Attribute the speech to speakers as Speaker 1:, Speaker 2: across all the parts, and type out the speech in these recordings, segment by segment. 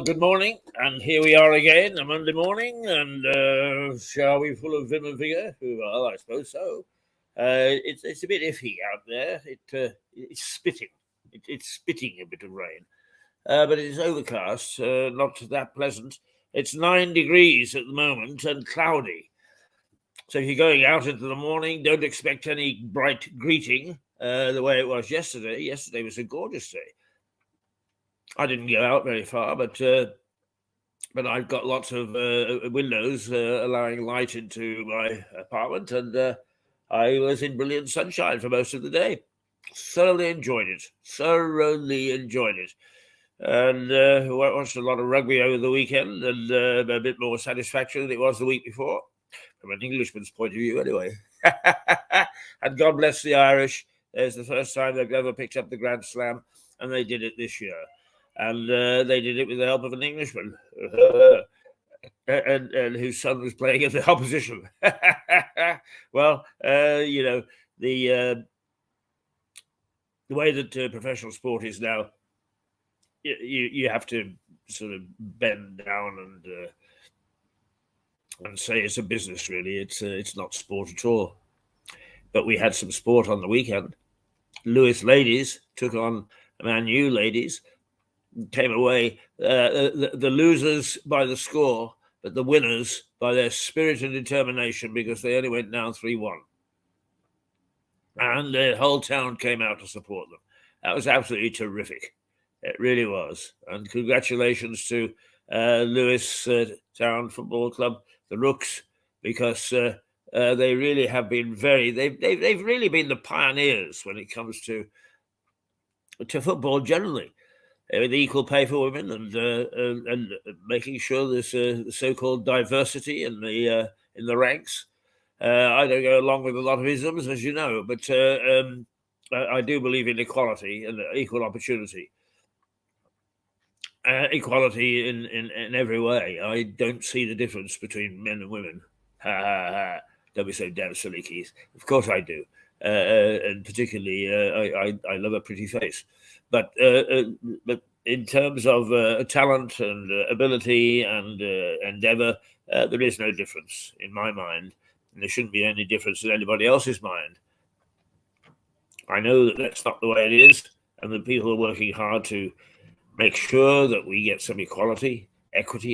Speaker 1: good morning, and here we are again, a Monday morning, and shall we full of vim and vigour? Well, I suppose so. It's a bit iffy out there. It's spitting. It's spitting a bit of rain, but it's overcast, not that pleasant. It's 9 degrees at the moment and cloudy. So if you're going out into the morning, don't expect any bright greeting the way it was yesterday. Yesterday was a gorgeous day. I didn't go out very far, but I've got lots of windows allowing light into my apartment, and I was in brilliant sunshine for most of the day. Thoroughly enjoyed it. And watched a lot of rugby over the weekend, and a bit more satisfactory than it was the week before, from an Englishman's point of view, anyway. And God bless the Irish. It's the first time they've ever picked up the Grand Slam, and they did it this year. And they did it with the help of an Englishman, and whose son was playing in the opposition. Well, the way that professional sport is now, you have to sort of bend down and say it's a business. Really, it's not sport at all. But we had some sport on the weekend. Lewis ladies took on Man U ladies. Came away the losers by the score, but the winners by their spirit and determination, because they only went down 3-1. And the whole town came out to support them. That was absolutely terrific. It really was. And congratulations to Lewis Town Football Club, the Rooks, because they really have been they've really been the pioneers when it comes to football generally. With equal pay for women, and making sure there's a so-called diversity in the ranks. I don't go along with a lot of isms, as you know, but I do believe in equality and equal opportunity. Equality in every way. I don't see the difference between men and women. Don't be so damn silly, Keith. Of course I do. And particularly, I love a pretty face. But in terms of talent and ability and endeavour, there is no difference in my mind, and there shouldn't be any difference in anybody else's mind. I know that that's not the way it is, and that people are working hard to make sure that we get some equity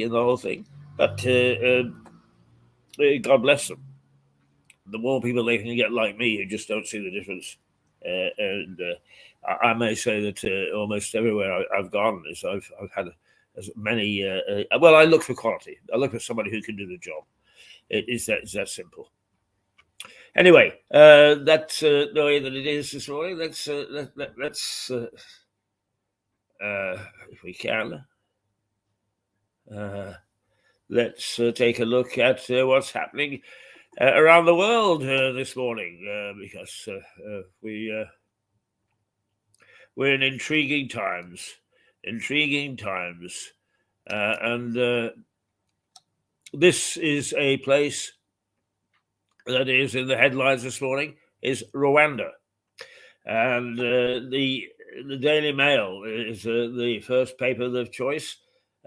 Speaker 1: in the whole thing. But God bless them. The more people they can get like me who just don't see the difference. And I may say that almost everywhere I've gone is I've had as many. Well, I look for quality. I look for somebody who can do the job. It's that simple. Anyway, that's the way that it is this morning. Let's if we can, let's take a look at what's happening around the world this morning, because we're in intriguing times, and this is a place that is in the headlines this morning, is Rwanda, and the Daily Mail is the first paper of choice.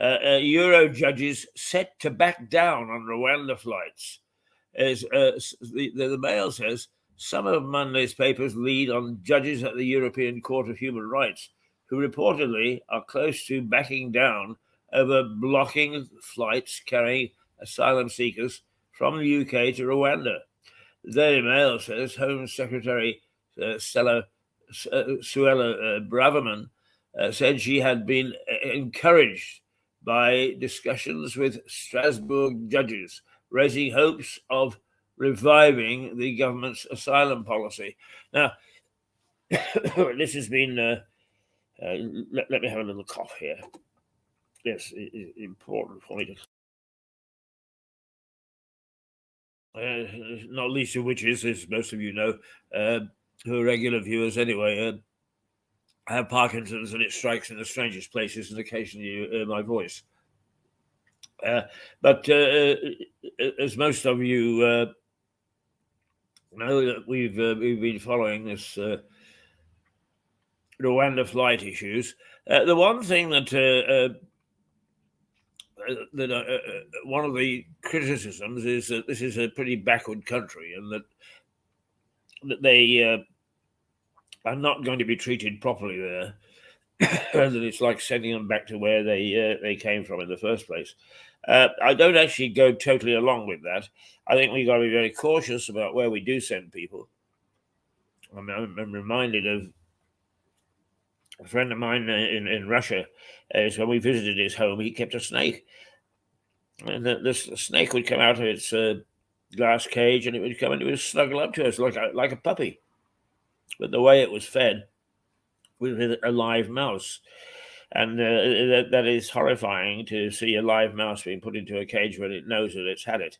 Speaker 1: Euro judges set to back down on Rwanda flights. As the Mail says, some of Monday's papers lead on judges at the European Court of Human Rights, who reportedly are close to backing down over blocking flights carrying asylum seekers from the UK to Rwanda. The Daily Mail says Home Secretary Suella Braverman said she had been encouraged by discussions with Strasbourg judges, raising hopes of reviving the government's asylum policy. Now, this has been, let me have a little cough here. Yes, it's important for me to, not least of which is, as most of you know, who are regular viewers anyway, I have Parkinson's, and it strikes in the strangest places, and occasionally you hear my voice. But as most of you know, that we've been following this Rwanda flight issues. The one thing that one of the criticisms is that this is a pretty backward country, and that they are not going to be treated properly there. That it's like sending them back to where they came from in the first place. I don't actually go totally along with that. I think we've got to be very cautious about where we do send people. I'm reminded of a friend of mine in Russia. When we visited his home, he kept a snake, and the snake would come out of its glass cage, and it would come and it would snuggle up to us like a puppy. But the way it was fed with a live mouse, and that is horrifying to see a live mouse being put into a cage when it knows that it's had it.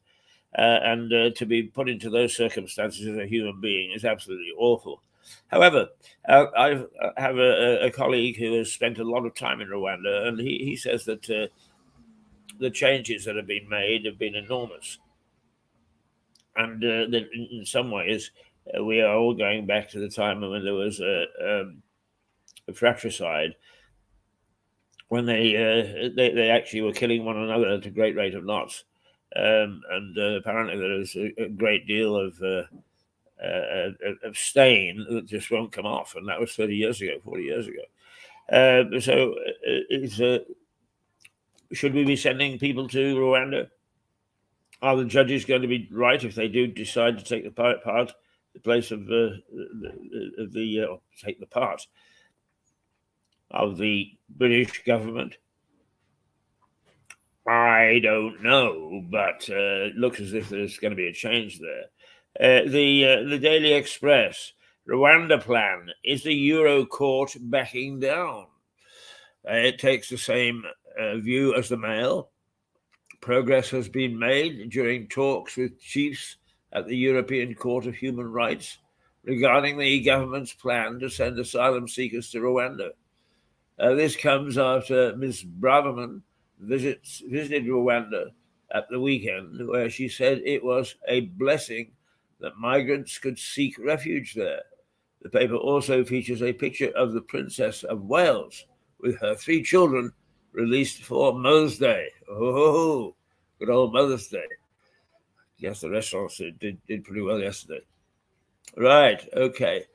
Speaker 1: And to be put into those circumstances as a human being is absolutely awful. However, I have a colleague who has spent a lot of time in Rwanda, and he says that the changes that have been made have been enormous. And that in some ways, we are all going back to the time when there was a fratricide, when they actually were killing one another at a great rate of knots. And apparently there is a great deal of stain that just won't come off, and that was 30 years ago, 40 years ago. Should we be sending people to Rwanda? Are the judges going to be right if they do decide to take the place of take the part of the British government? I don't know, but it looks as if there's going to be a change there. The Daily Express, Rwanda plan, is the Euro court backing down? It takes the same view as the Mail. Progress has been made during talks with chiefs at the European Court of Human Rights regarding the government's plan to send asylum seekers to Rwanda. This comes after Ms. Braverman visited Rwanda at the weekend, where she said it was a blessing that migrants could seek refuge there. The paper also features a picture of the Princess of Wales with her 3 children, released for Mother's Day. Oh, good old Mother's Day. Yes, the restaurants did pretty well yesterday. Right, okay.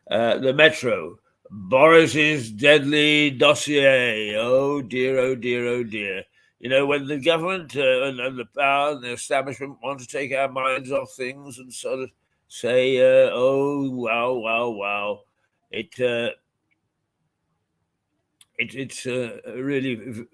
Speaker 1: The Metro, Boris's deadly dossier. Oh dear, oh dear, oh dear. You know, when the government and the power and the establishment want to take our minds off things and sort of say, oh, wow. It's really...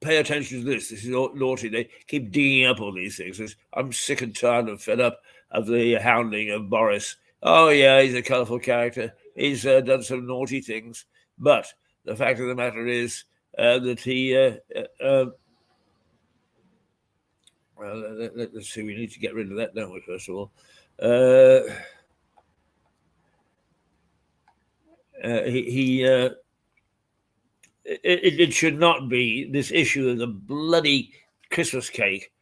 Speaker 1: pay attention to this. This is naughty. They keep digging up all these things. I'm sick and tired and fed up of the hounding of Boris. Oh, yeah, he's a colourful character. He's done some naughty things. But the fact of the matter is that he... let's see, we need to get rid of that, don't we, first of all? It should not be this issue of the bloody Christmas cake,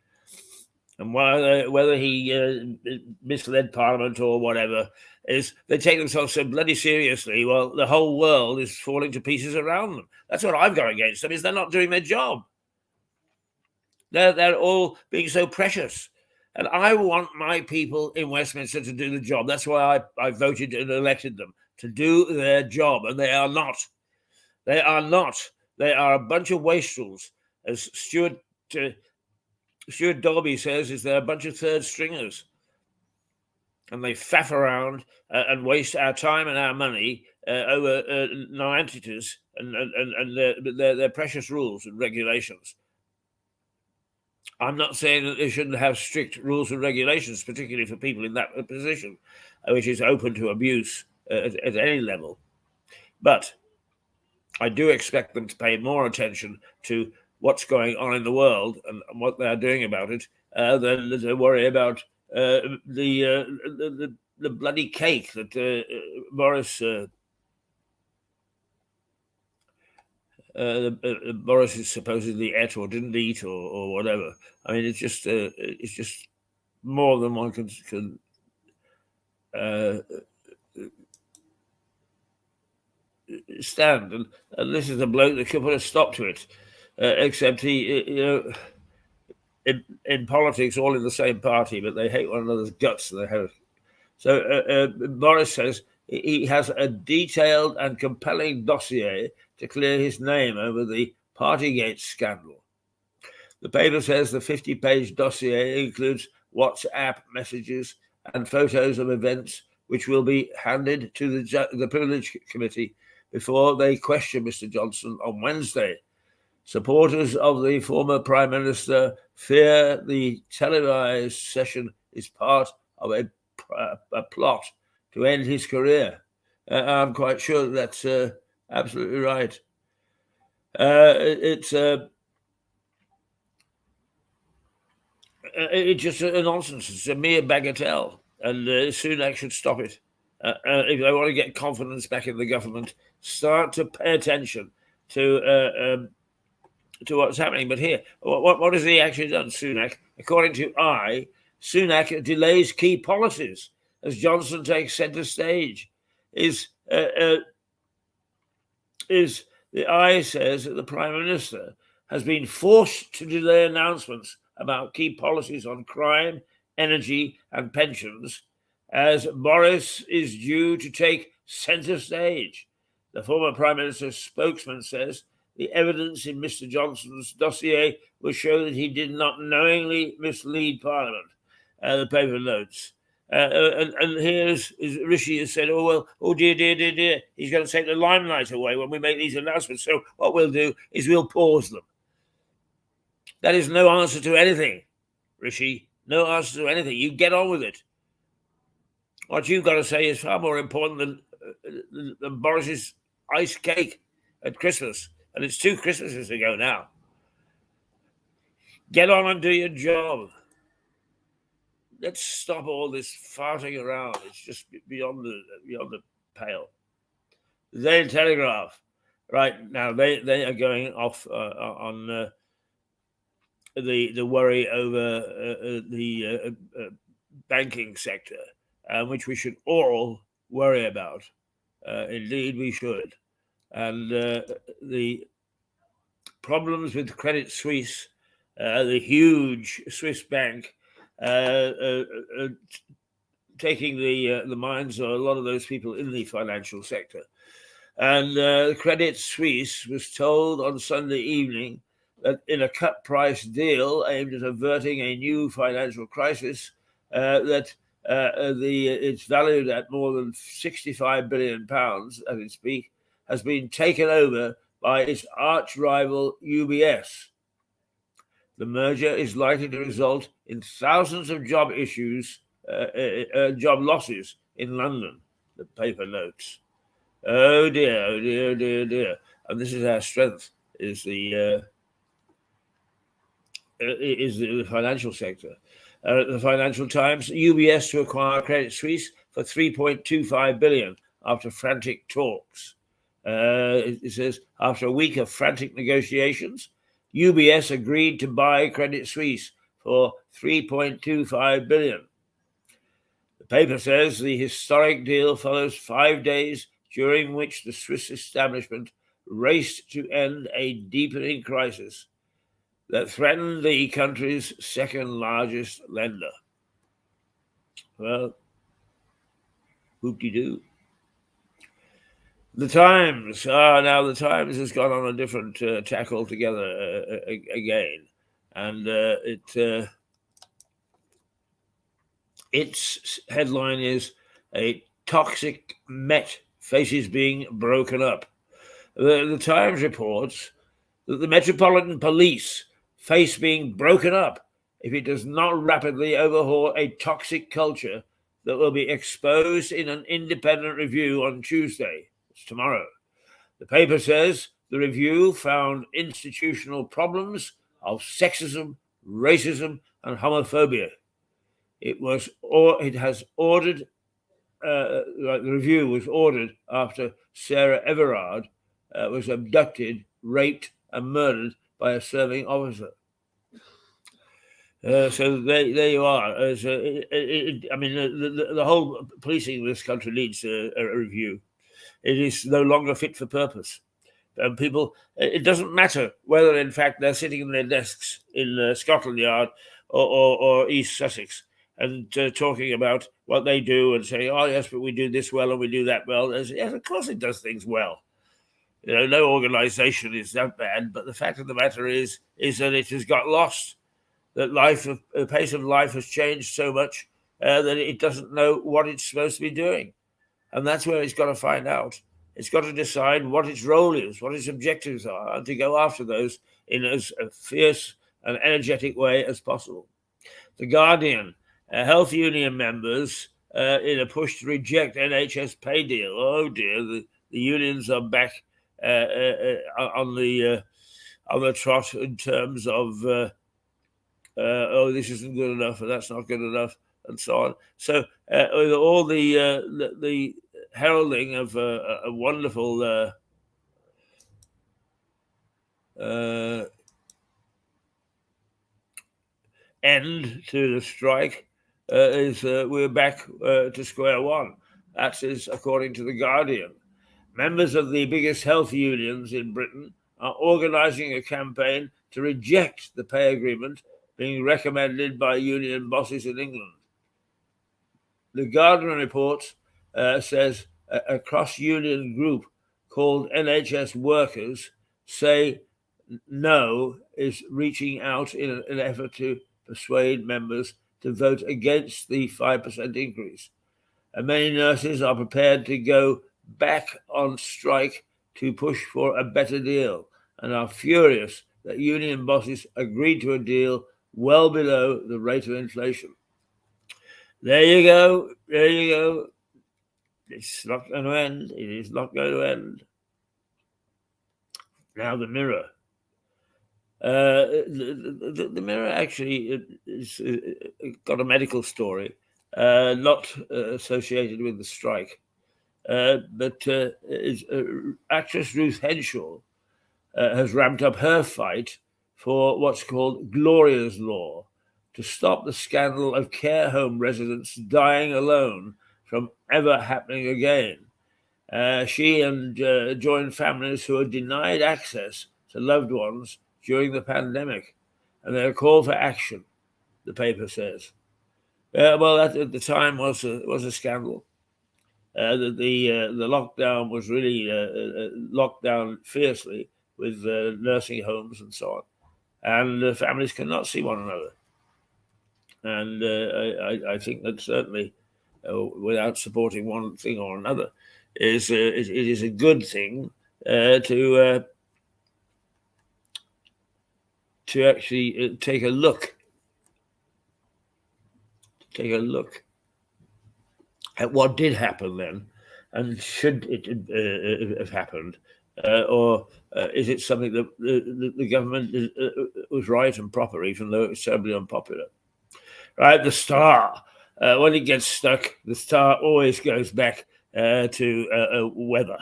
Speaker 1: and whether he misled Parliament or whatever, is they take themselves so bloody seriously. Well, the whole world is falling to pieces around them. That's what I've got against them, is they're not doing their job. They're all being so precious. And I want my people in Westminster to do the job. That's why I voted and elected them, to do their job, and they are not. They are not. They are a bunch of wastrels. As Stuart Dolby says, is they're a bunch of third stringers. And they faff around and waste our time and our money over non-entities and their precious rules and regulations. I'm not saying that they shouldn't have strict rules and regulations, particularly for people in that position, which is open to abuse at any level. But I do expect them to pay more attention to what's going on in the world and what they're doing about it than to worry about the bloody cake that Boris is supposedly ate or didn't eat or whatever. I mean, it's just more than one can stand, and this is the bloke that could put a stop to it. except in politics, all in the same party, but they hate one another's guts. So Boris says he has a detailed and compelling dossier to clear his name over the Partygate scandal. The paper says the 50-page dossier includes WhatsApp messages and photos of events which will be handed to the Privilege Committee before they question Mr. Johnson on Wednesday. Supporters of the former Prime Minister fear the televised session is part of a plot to end his career. I'm quite sure that's absolutely right. It's just a nonsense. It's a mere bagatelle, and Sunak should stop it. If they want to get confidence back in the government, start to pay attention to what's happening. But here, what has he actually done, Sunak? According to Sunak delays key policies as Johnson takes centre stage. The says that the Prime Minister has been forced to delay announcements about key policies on crime, energy, and pensions, as Boris is due to take centre stage. The former Prime Minister's spokesman says the evidence in Mr. Johnson's dossier will show that he did not knowingly mislead Parliament. The paper notes. And here's Rishi has said, oh dear, he's going to take the limelight away when we make these announcements. So what we'll do is we'll pause them. That is no answer to anything, Rishi. No answer to anything. You get on with it. What you've got to say is far more important than Boris's ice cake at Christmas. And it's 2 Christmases ago now. Get on and do your job. Let's stop all this farting around. It's just beyond the pale. The Daily Telegraph, right now, they are going off on the worry over the banking sector, which we should all worry about. Indeed, we should. And the problems with Credit Suisse, the huge Swiss bank, taking the minds of a lot of those people in the financial sector. And Credit Suisse was told on Sunday evening that in a cut price deal aimed at averting a new financial crisis, that it's valued at more than £65 billion at its peak, has been taken over by its arch rival UBS. The merger is likely to result in thousands of job losses in London, the paper notes. Oh dear. And this is our strength, is the financial sector. The Financial Times, UBS to acquire Credit Suisse for $3.25 billion after frantic talks. It says, after a week of frantic negotiations, UBS agreed to buy Credit Suisse for $3.25 billion. The paper says the historic deal follows 5 days during which the Swiss establishment raced to end a deepening crisis that threatened the country's second largest lender. Well, whoop-de-doo. The Times. Now the Times has gone on a different tack altogether again. And its headline is "A Toxic Met Faces Being Broken Up." The Times reports that the Metropolitan Police face being broken up if it does not rapidly overhaul a toxic culture that will be exposed in an independent review on Tuesday. It's tomorrow. The paper says the review found institutional problems of sexism, racism, and homophobia. The review was ordered after Sarah Everard was abducted, raped, and murdered by a serving officer. So there you are. The whole policing of this country needs a review. It is no longer fit for purpose. And people, it doesn't matter whether, in fact, they're sitting in their desks in Scotland Yard or East Sussex and talking about what they do and saying, oh, yes, but we do this well and we do that well. Yes, of course it does things well. No organization is that bad, but the fact of the matter is that it has got lost, that the pace of life has changed so much that it doesn't know what it's supposed to be doing. And that's where it's got to find out. It's got to decide what its role is, what its objectives are, and to go after those in as a fierce and energetic way as possible. The Guardian, health union members in a push to reject NHS pay deal. Oh dear, the unions are back on the trot in terms of oh, this isn't good enough, and that's not good enough, and so on. So all the heralding of a wonderful end to the strike is we're back to square one. That is according to the Guardian. Members of the biggest health unions in Britain are organising a campaign to reject the pay agreement being recommended by union bosses in England. The Guardian report says a cross-union group called NHS Workers say no is reaching out in an effort to persuade members to vote against the 5% increase. And many nurses are prepared to go back on strike to push for a better deal and are furious that union bosses agreed to a deal well below the rate of inflation. There you go. There you go. It's not going to end. It is not going to end. Now the Mirror. The Mirror actually is got a medical story, not associated with the strike, but actress Ruth Henshaw has ramped up her fight for what's called Gloria's Law, to stop the scandal of care home residents dying alone from ever happening again. She and joined families who are denied access to loved ones during the pandemic, and they're called for action, the paper says. Well, that at the time was a scandal. The lockdown was really locked down fiercely with nursing homes and so on, and families cannot see one another. And I think that certainly, without supporting one thing or another, it is a good thing to actually take a look at what did happen then, and should it have happened, or is it something that the government was right and proper, even though it was terribly unpopular? Right, the Star. When it gets stuck, the Star always goes back to weather.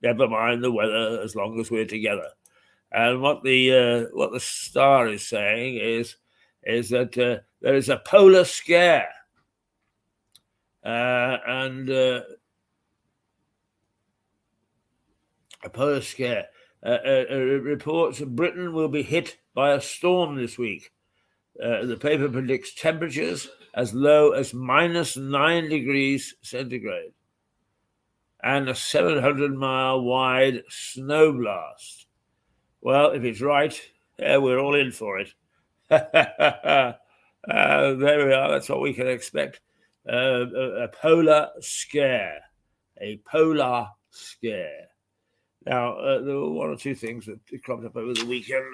Speaker 1: Never mind the weather, as long as we're together. And what the Star is saying is that there is a polar scare, and a polar scare. It reports that Britain will be hit by a storm this week. The paper predicts temperatures as low as -9 degrees centigrade and a 700-mile wide snow blast. Well, if it's right, we're all in for it. There we are. That's what we can expect. A polar scare. A polar scare. Now, there were one or two things that cropped up over the weekend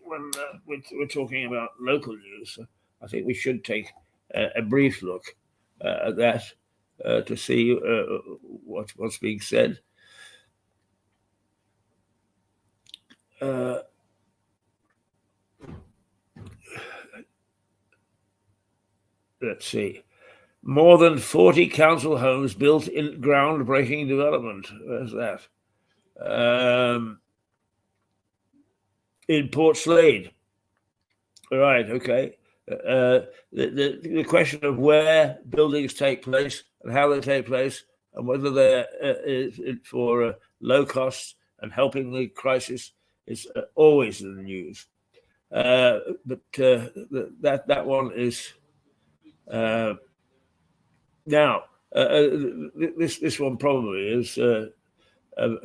Speaker 1: when we're talking about local news. I think we should take a brief look at that to see what's being said. Let's see. More than 40 council homes built in groundbreaking development. Where's that? In Port Slade. Right, okay. The question of where buildings take place and how they take place, and whether they're for low cost and helping the crisis is always in the news. But that one is now. This one probably is a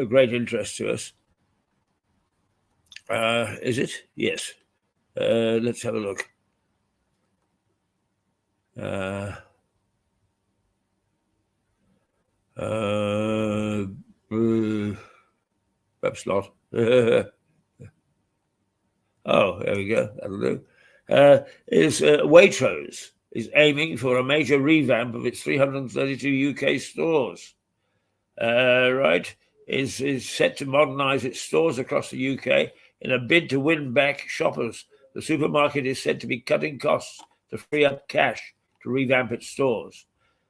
Speaker 1: great interest to us. Is it? Yes. Let's have a look. Perhaps not. Oh, there we go. That'll do. Waitrose is aiming for a major revamp of its 332 UK stores. Right, is set to modernise its stores across the UK in a bid to win back shoppers. The supermarket is said to be cutting costs to free up cash to revamp its stores.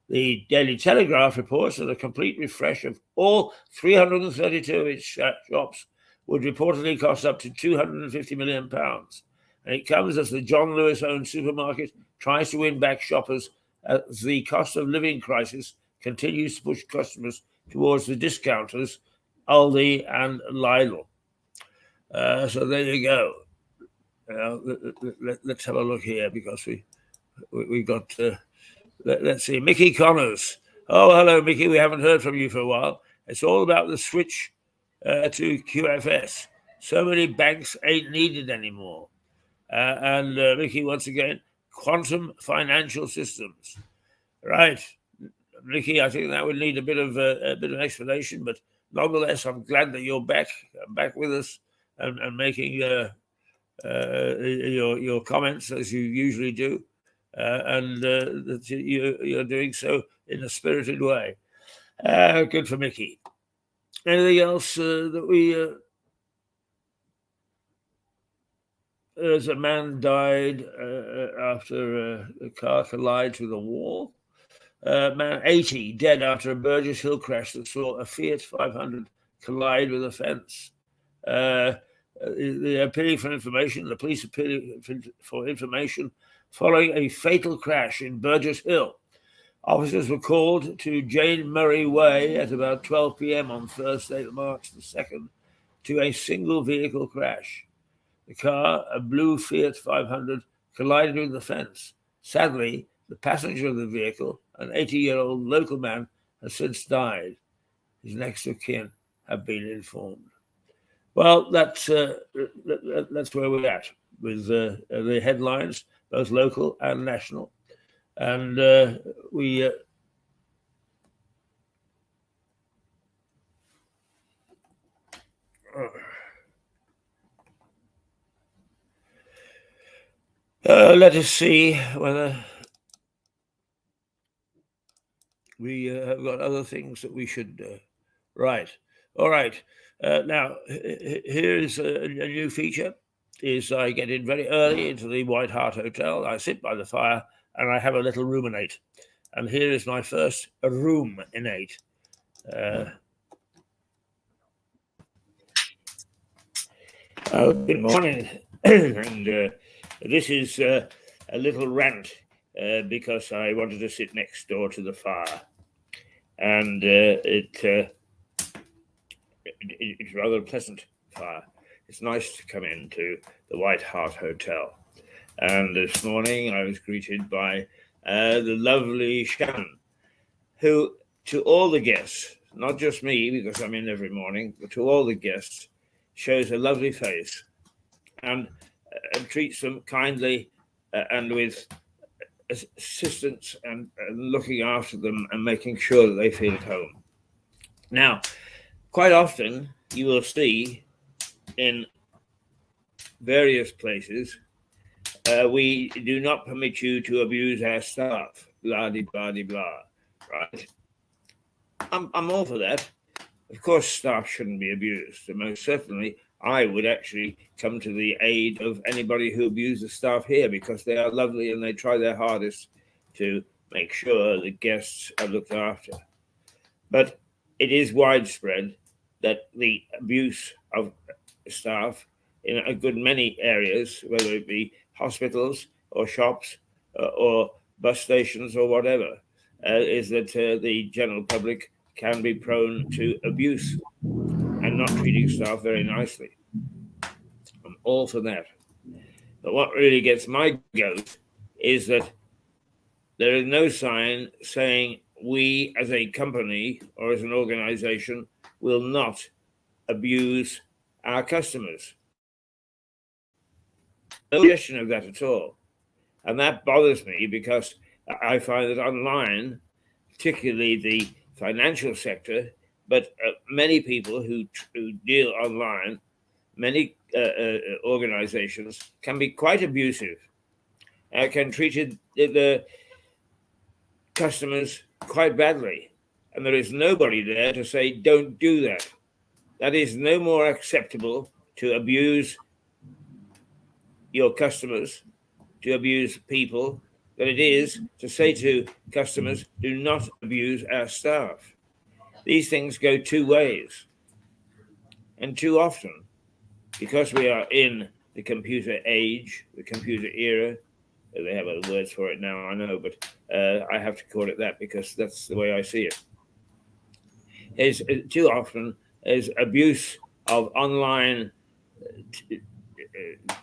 Speaker 1: The Daily Telegraph reports that a complete refresh of all 332 of its shops would reportedly cost up to £250 million. And it comes as the John Lewis-owned supermarket tries to win back shoppers as the cost of living crisis continues to push customers towards the discounters, Aldi and Lidl. So there you go. Let's have a look here because we got. Let's see, Mickey Connors. Oh, hello, Mickey. We haven't heard from you for a while. It's all about the switch to QFS. So many banks ain't needed anymore. And Mickey, once again, quantum financial systems. Right, Mickey. I think that would need a bit of explanation, but nonetheless, I'm glad that you're back with us and making your comments as you usually do. And that you're doing so in a spirited way. Good for Mickey. Anything else that we... There's a man died after a car collides with a wall. Man 80 dead after a Burgess Hill crash that saw a Fiat 500 collide with a fence. They're appealing for information. The police appealing for information following a fatal crash in Burgess Hill. Officers were called to Jane Murray Way at about 12 p.m. on Thursday, March the 2nd, to a single vehicle crash. The car, a blue Fiat 500, collided with the fence. Sadly, the passenger of the vehicle, an 80-year-old local man, has since died. His next of kin have been informed. Well, that's where we're at with the headlines, both local and national. And we... let us see whether we have got other things that we should... Right. All right. Now, here is a new feature. Is I get in very early into the White Hart Hotel. I sit by the fire and I have a little ruminate. And here is my first ruminate. Good morning. And this is a little rant because I wanted to sit next door to the fire. And it's rather a pleasant fire. It's nice to come into the White Hart Hotel. And this morning I was greeted by the lovely Shannon, who, to all the guests, not just me, because I'm in every morning, but to all the guests, shows a lovely face and treats them kindly and with assistance and looking after them and making sure that they feel at home. Now, quite often you will see in various places, we do not permit you to abuse our staff, blah-de-blah-de-blah, right? I'm all for that. Of course, staff shouldn't be abused. And most certainly, I would actually come to the aid of anybody who abuses staff here because they are lovely and they try their hardest to make sure the guests are looked after. But it is widespread that the abuse of staff in a good many areas, whether it be hospitals or shops or bus stations or whatever, is that the general public can be prone to abuse. And not treating staff very nicely. I'm all for that. But what really gets my goat is that there is no sign saying we as a company or as an organization will not abuse our customers. No suggestion of that at all. And that bothers me because I find that online, particularly the financial sector, but many people who deal online, many organizations can be quite abusive, can treat the customers quite badly. And there is nobody there to say, don't do that. That is no more acceptable to abuse your customers, to abuse people, than it is to say to customers, do not abuse our staff. These things go two ways. And too often, because we are in the computer age, the computer era, they have other words for it now, I know, but I have to call it that because that's the way I see it. Is too often is abuse of online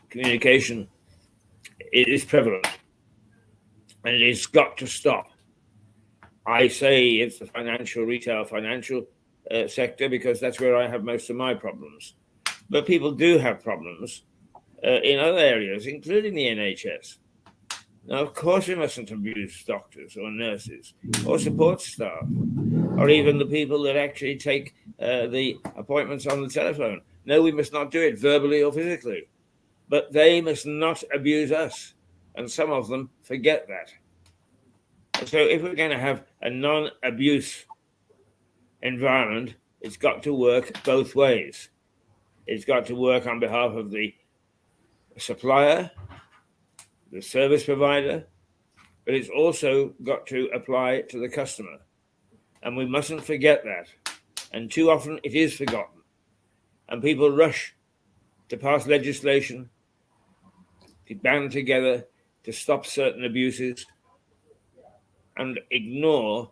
Speaker 1: communication. It is prevalent, and it has got to stop. I say it's the retail financial sector because that's where I have most of my problems. But people do have problems in other areas, including the NHS. Now, of course, we mustn't abuse doctors or nurses or support staff or even the people that actually take the appointments on the telephone. No, we must not do it verbally or physically. But they must not abuse us. And some of them forget that. And so if we're going to have a non-abuse environment, it's got to work both ways. It's got to work on behalf of the supplier, the service provider, but it's also got to apply to the customer. And we mustn't forget that. And too often it is forgotten. And people rush to pass legislation, to band together, to stop certain abuses, and ignore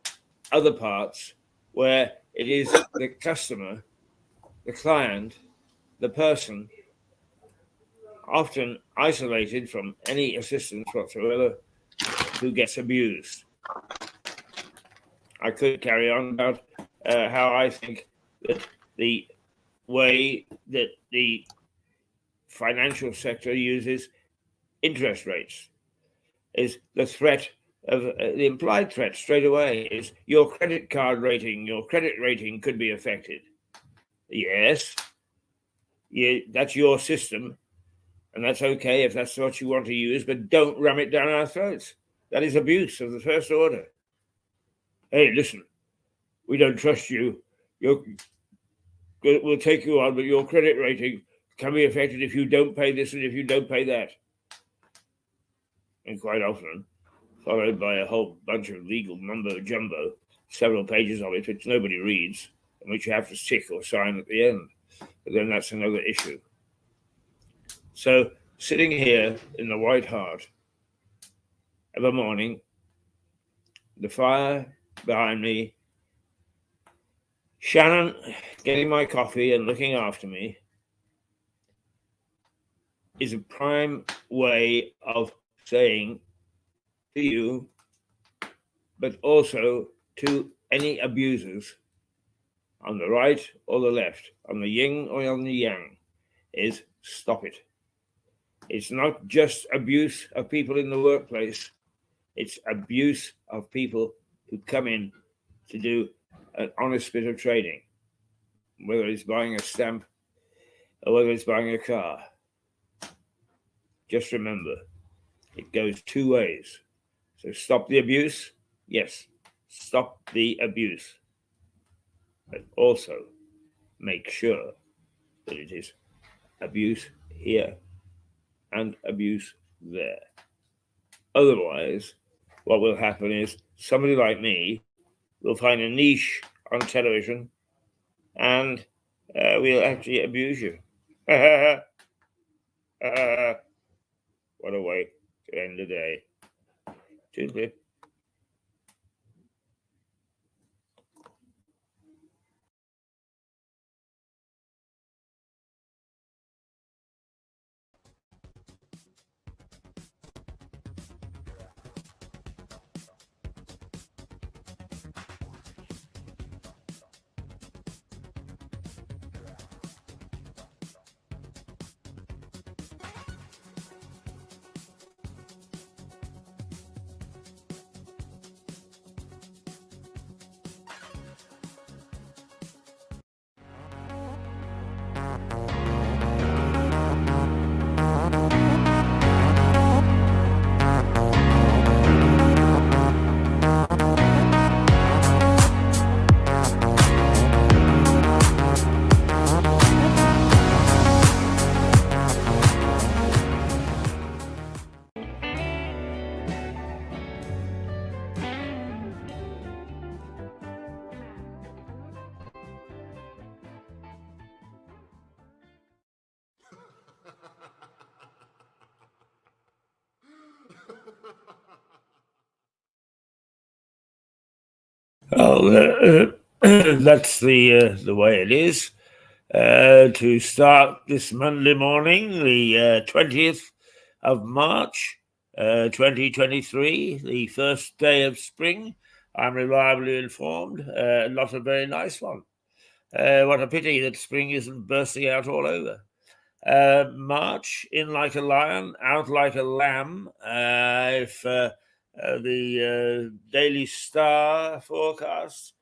Speaker 1: other parts where it is the customer, the client, the person, often isolated from any assistance whatsoever, who gets abused. I could carry on about how I think that the way that the financial sector uses interest rates is the threat of the implied threat straight away is your credit rating could be affected. Yes, that's your system, and that's okay if that's what you want to use, but don't ram it down our throats. That is abuse of the first order. Hey, listen, we don't trust you. We'll take you on, but your credit rating can be affected if you don't pay this and if you don't pay that. And quite often, followed by a whole bunch of legal mumbo jumbo, several pages of it, which nobody reads, and which you have to tick or sign at the end. But then that's another issue. So, sitting here in the White Hart of a morning, the fire behind me, Shannon getting my coffee and looking after me, is a prime way of saying to you, but also to any abusers on the right or the left, on the yin or on the yang, is stop it. It's not just abuse of people in the workplace. It's abuse of people who come in to do an honest bit of trading, whether it's buying a stamp or whether it's buying a car. Just remember, it goes two ways. So stop the abuse. Yes, stop the abuse. But also make sure that it is abuse here and abuse there. Otherwise, what will happen is somebody like me will find a niche on television and we'll actually abuse you. What a way to end the day. Toodaloo. Well, that's the way it is. To start this Monday morning, the 20th of March, 2023, the first day of spring, I'm reliably informed, not a very nice one. What a pity that spring isn't bursting out all over. March, in like a lion, out like a lamb. If the Daily Star forecast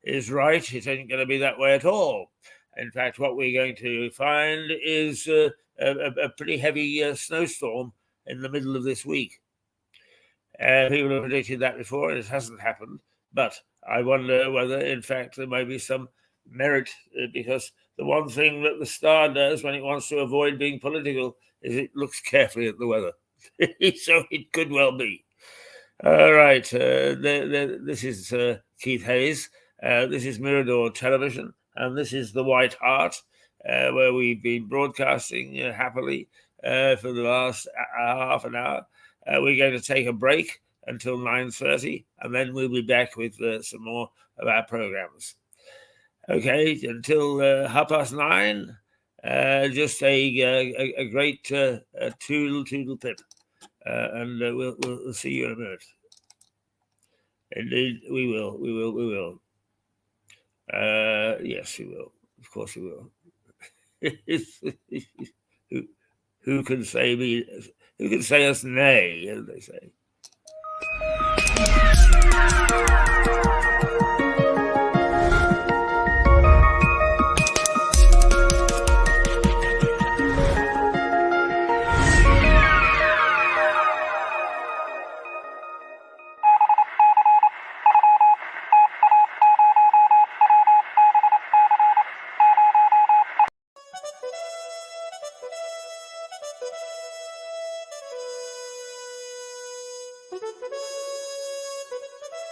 Speaker 1: is right, it ain't going to be that way at all. In fact, what we're going to find is a pretty heavy snowstorm in the middle of this week. People have predicted that before, and it hasn't happened. But I wonder whether, in fact, there may be some merit, because the one thing that the Star does when it wants to avoid being political is it looks carefully at the weather. So it could well be. All right. This is Keith Hayes. This is Mirador Television, and this is The White Hart, where we've been broadcasting happily for the last half an hour. We're going to take a break until 9:30, and then we'll be back with some more of our programs. Okay, until 9:30, just a great toodle pip, and we'll see you in a minute. Indeed, we will. Yes, we will. Of course, we will. who can say me? Who can say us nay, as they say?